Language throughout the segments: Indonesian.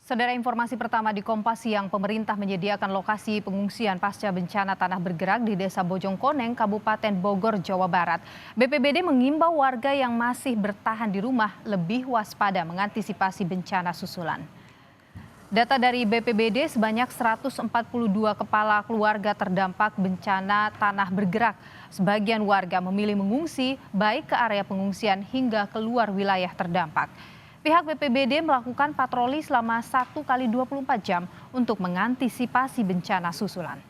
Saudara, informasi pertama di Kompas Siang, pemerintah menyediakan lokasi pengungsian pasca bencana tanah bergerak di Desa Bojongkoneng, Kabupaten Bogor, Jawa Barat. BPBD mengimbau warga yang masih bertahan di rumah lebih waspada mengantisipasi bencana susulan. Data dari BPBD, sebanyak 142 kepala keluarga terdampak bencana tanah bergerak. Sebagian warga memilih mengungsi baik ke area pengungsian hingga keluar wilayah terdampak. Pihak BPBD melakukan patroli selama 1 kali 24 jam untuk mengantisipasi bencana susulan.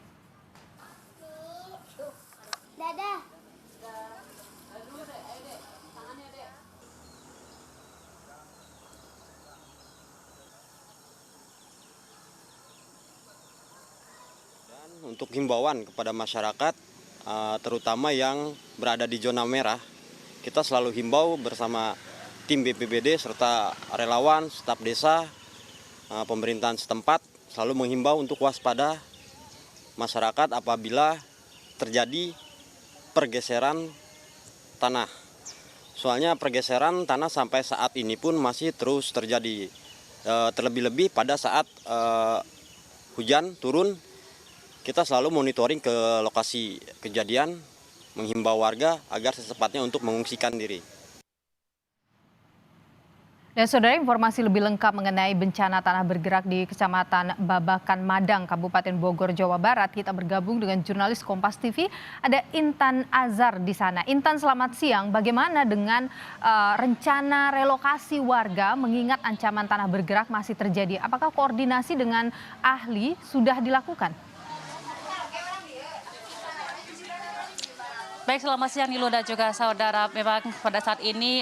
Untuk himbauan kepada masyarakat, terutama yang berada di zona merah, kita selalu himbau bersama tim BPBD serta relawan, staf desa, pemerintahan setempat selalu menghimbau untuk waspada masyarakat apabila terjadi pergeseran tanah. Soalnya pergeseran tanah sampai saat ini pun masih terus terjadi, terlebih-lebih pada saat hujan turun. Kita selalu monitoring ke lokasi kejadian, menghimbau warga agar secepatnya untuk mengungsikan diri. Dan saudara, informasi lebih lengkap mengenai bencana tanah bergerak di Kecamatan Babakan Madang, Kabupaten Bogor, Jawa Barat, kita bergabung dengan jurnalis Kompas TV, ada Intan Azhar di sana. Intan, selamat siang. Bagaimana dengan rencana relokasi warga mengingat ancaman tanah bergerak masih terjadi? Apakah koordinasi dengan ahli sudah dilakukan? Baik, selamat siang Nilo dan juga saudara. Memang pada saat ini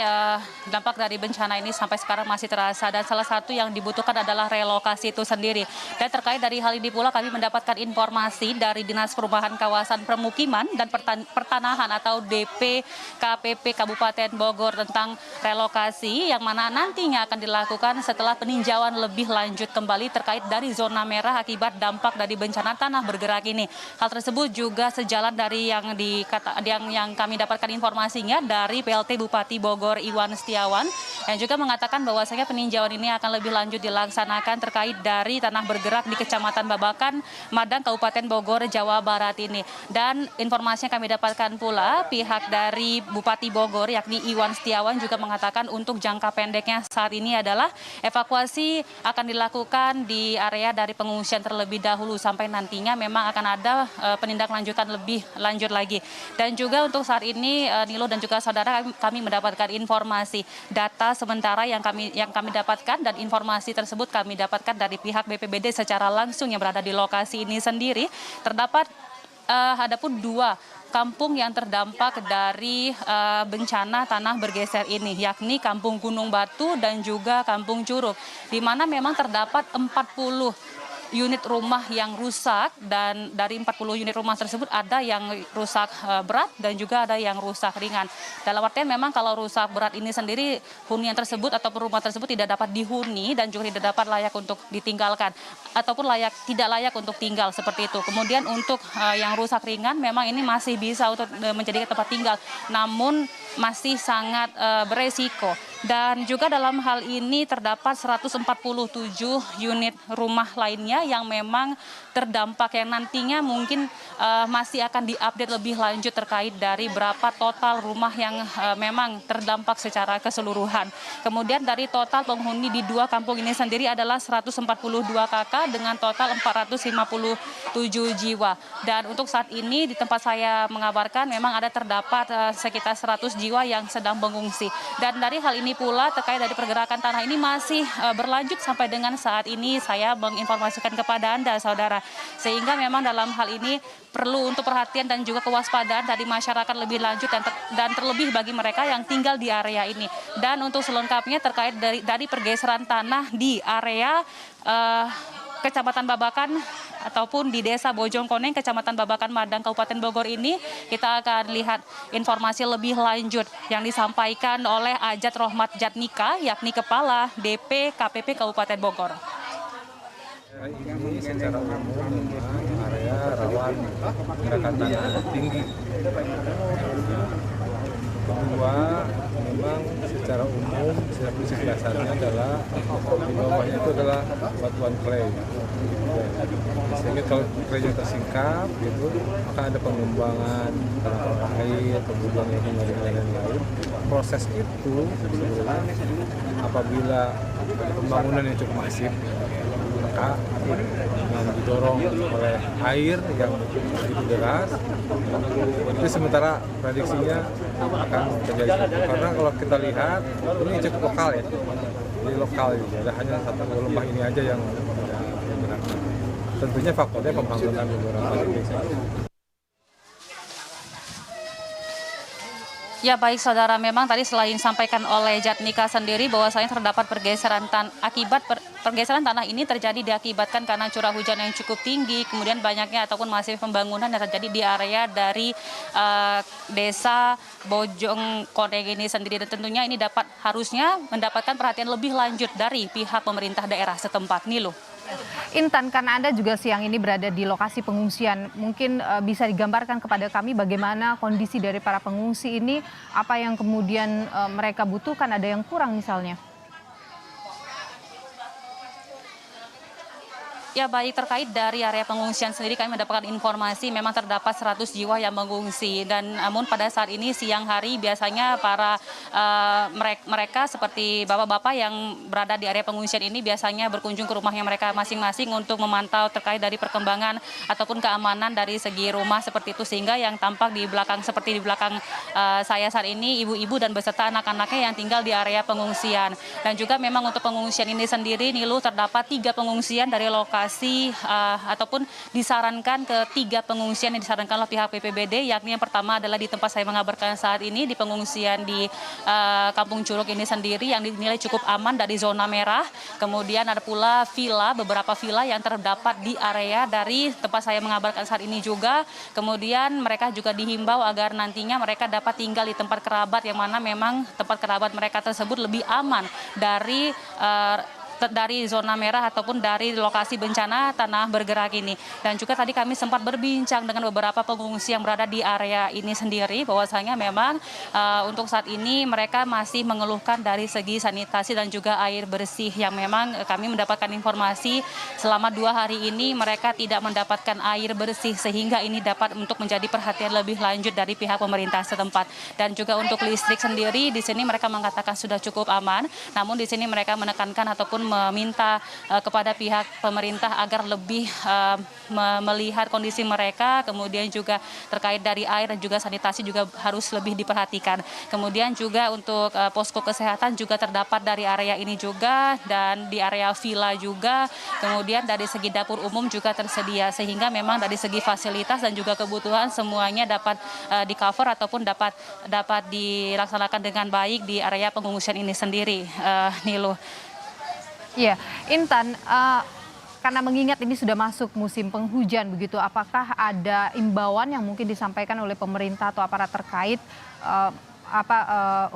dampak dari bencana ini sampai sekarang masih terasa, dan salah satu yang dibutuhkan adalah relokasi itu sendiri. Dan terkait dari hal ini pula kami mendapatkan informasi dari Dinas Perubahan Kawasan Permukiman dan Pertanahan atau DPKPP Kabupaten Bogor tentang relokasi yang mana nantinya akan dilakukan setelah peninjauan lebih lanjut kembali terkait dari zona merah akibat dampak dari bencana tanah bergerak ini. Hal tersebut juga sejalan dari yang kami dapatkan informasinya dari PLT Bupati Bogor Iwan Setiawan yang juga mengatakan bahwasanya peninjauan ini akan lebih lanjut dilaksanakan terkait dari tanah bergerak di Kecamatan Babakan Madang, Kabupaten Bogor, Jawa Barat ini. Dan informasi yang kami dapatkan pula pihak dari Bupati Bogor yakni Iwan Setiawan juga mengatakan untuk jangka pendeknya saat ini adalah evakuasi akan dilakukan di area dari pengungsian terlebih dahulu sampai nantinya memang akan ada penindaklanjutan lebih lanjut lagi. Dan juga untuk saat ini Nilo dan juga saudara, kami mendapatkan informasi data sementara yang kami dapatkan, dan informasi tersebut kami dapatkan dari pihak BPBD secara langsung yang berada di lokasi ini sendiri. Terdapat adapun 2 kampung yang terdampak dari bencana tanah bergeser ini, yakni Kampung Gunung Batu dan juga Kampung Curug, di mana memang terdapat 40 unit rumah yang rusak, dan dari 40 unit rumah tersebut ada yang rusak berat dan juga ada yang rusak ringan. Dalam artian memang kalau rusak berat ini sendiri hunian tersebut ataupun rumah tersebut tidak dapat dihuni dan juga tidak dapat layak untuk ditinggalkan ataupun tidak layak untuk tinggal seperti itu. Kemudian untuk yang rusak ringan memang ini masih bisa untuk menjadi tempat tinggal, namun masih sangat beresiko. Dan juga dalam hal ini terdapat 147 unit rumah lainnya yang memang terdampak, yang nantinya mungkin masih akan diupdate lebih lanjut terkait dari berapa total rumah yang memang terdampak secara keseluruhan. Kemudian dari total penghuni di 2 kampung ini sendiri adalah 142 kakak dengan total 457 jiwa. Dan untuk saat ini di tempat saya mengabarkan memang ada terdapat sekitar 100 jiwa yang sedang mengungsi. Dan dari hal ini pula terkait dari pergerakan tanah ini masih berlanjut sampai dengan saat ini saya menginformasikan kepada Anda, saudara. Sehingga memang dalam hal ini perlu untuk perhatian dan juga kewaspadaan dari masyarakat lebih lanjut dan terlebih bagi mereka yang tinggal di area ini. Dan untuk selengkapnya terkait dari pergeseran tanah di area Kecamatan Babakan ataupun di Desa Bojongkoneng, Kecamatan Babakan Madang, Kabupaten Bogor ini, kita akan lihat informasi lebih lanjut yang disampaikan oleh Ajat Rohmat Jatnika, yakni Kepala DPKPP Kabupaten Bogor. Ini secara umum area rawan gerakan tanah tinggi. Kedua, memang secara umum prinsip dasarnya adalah di bawahnya itu adalah batuan clay. Sehingga kalau claynya tersingkap gitu, maka ada pengembangan tanaman air, kemudian lain-lain. Proses itu sebenarnya apabila ada pembangunan yang cukup masif, maka yang didorong oleh air yang begitu deras, itu sementara prediksinya akan terjadi. Karena kalau kita lihat ini cukup lokal ya, jadi lokal juga. Ada hanya satu lembah ini aja yang benar. Tentunya faktornya pembangunan beberapa desa. Ya baik saudara, memang tadi selain disampaikan oleh Jatnika sendiri bahwasanya terdapat pergeseran pergeseran tanah ini terjadi diakibatkan karena curah hujan yang cukup tinggi, kemudian banyaknya ataupun masif pembangunan yang terjadi di area dari desa Bojong Koneng ini sendiri, dan tentunya ini harusnya mendapatkan perhatian lebih lanjut dari pihak pemerintah daerah setempat. Nilu. Intan, karena Anda juga siang ini berada di lokasi pengungsian, mungkin bisa digambarkan kepada kami bagaimana kondisi dari para pengungsi ini, apa yang kemudian mereka butuhkan, ada yang kurang misalnya? Ya baik, terkait dari area pengungsian sendiri kami mendapatkan informasi memang terdapat 100 jiwa yang mengungsi, dan namun pada saat ini siang hari biasanya para mereka seperti bapak-bapak yang berada di area pengungsian ini biasanya berkunjung ke rumahnya mereka masing-masing untuk memantau terkait dari perkembangan ataupun keamanan dari segi rumah seperti itu, sehingga yang tampak di belakang seperti di belakang saya saat ini ibu-ibu dan beserta anak-anaknya yang tinggal di area pengungsian. Dan juga memang untuk pengungsian ini sendiri Nilu, terdapat 3 pengungsian dari lokasi ataupun disarankan ke 3 pengungsian yang disarankan oleh pihak BPBD, yakni yang pertama adalah di tempat saya mengabarkan saat ini di pengungsian di Kampung Curug ini sendiri yang dinilai cukup aman dari zona merah. Kemudian ada pula beberapa villa yang terdapat di area dari tempat saya mengabarkan saat ini juga. Kemudian mereka juga dihimbau agar nantinya mereka dapat tinggal di tempat kerabat, yang mana memang tempat kerabat mereka tersebut lebih aman dari zona merah ataupun dari lokasi bencana tanah bergerak ini. Dan juga tadi kami sempat berbincang dengan beberapa pengungsi yang berada di area ini sendiri, bahwasanya memang untuk saat ini mereka masih mengeluhkan dari segi sanitasi dan juga air bersih, yang memang kami mendapatkan informasi selama 2 hari ini mereka tidak mendapatkan air bersih, sehingga ini dapat untuk menjadi perhatian lebih lanjut dari pihak pemerintah setempat. Dan juga untuk listrik sendiri di sini mereka mengatakan sudah cukup aman, namun di sini mereka menekankan ataupun meminta kepada pihak pemerintah agar lebih melihat kondisi mereka, kemudian juga terkait dari air dan juga sanitasi juga harus lebih diperhatikan. Kemudian juga untuk posko kesehatan juga terdapat dari area ini juga, dan di area villa juga, kemudian dari segi dapur umum juga tersedia, sehingga memang dari segi fasilitas dan juga kebutuhan semuanya dapat di-cover ataupun dapat dilaksanakan dengan baik di area pengungsian ini sendiri, Nilu. Iya, Intan, karena mengingat ini sudah masuk musim penghujan begitu, apakah ada imbauan yang mungkin disampaikan oleh pemerintah atau aparat terkait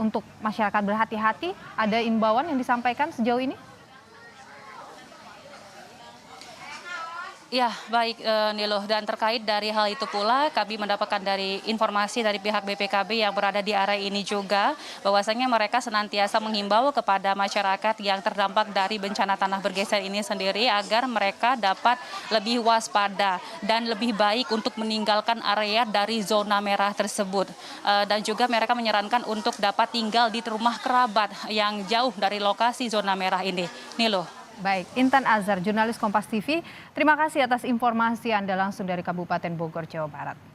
untuk masyarakat berhati-hati? Ada imbauan yang disampaikan sejauh ini? Ya, baik Nilo, dan terkait dari hal itu pula kami mendapatkan dari informasi dari pihak BPKB yang berada di area ini juga, bahwasanya mereka senantiasa menghimbau kepada masyarakat yang terdampak dari bencana tanah bergeser ini sendiri agar mereka dapat lebih waspada dan lebih baik untuk meninggalkan area dari zona merah tersebut. Dan juga mereka menyarankan untuk dapat tinggal di rumah kerabat yang jauh dari lokasi zona merah ini. Nilo. Baik, Intan Azhar, jurnalis Kompas TV. Terima kasih atas informasi Anda langsung dari Kabupaten Bogor, Jawa Barat.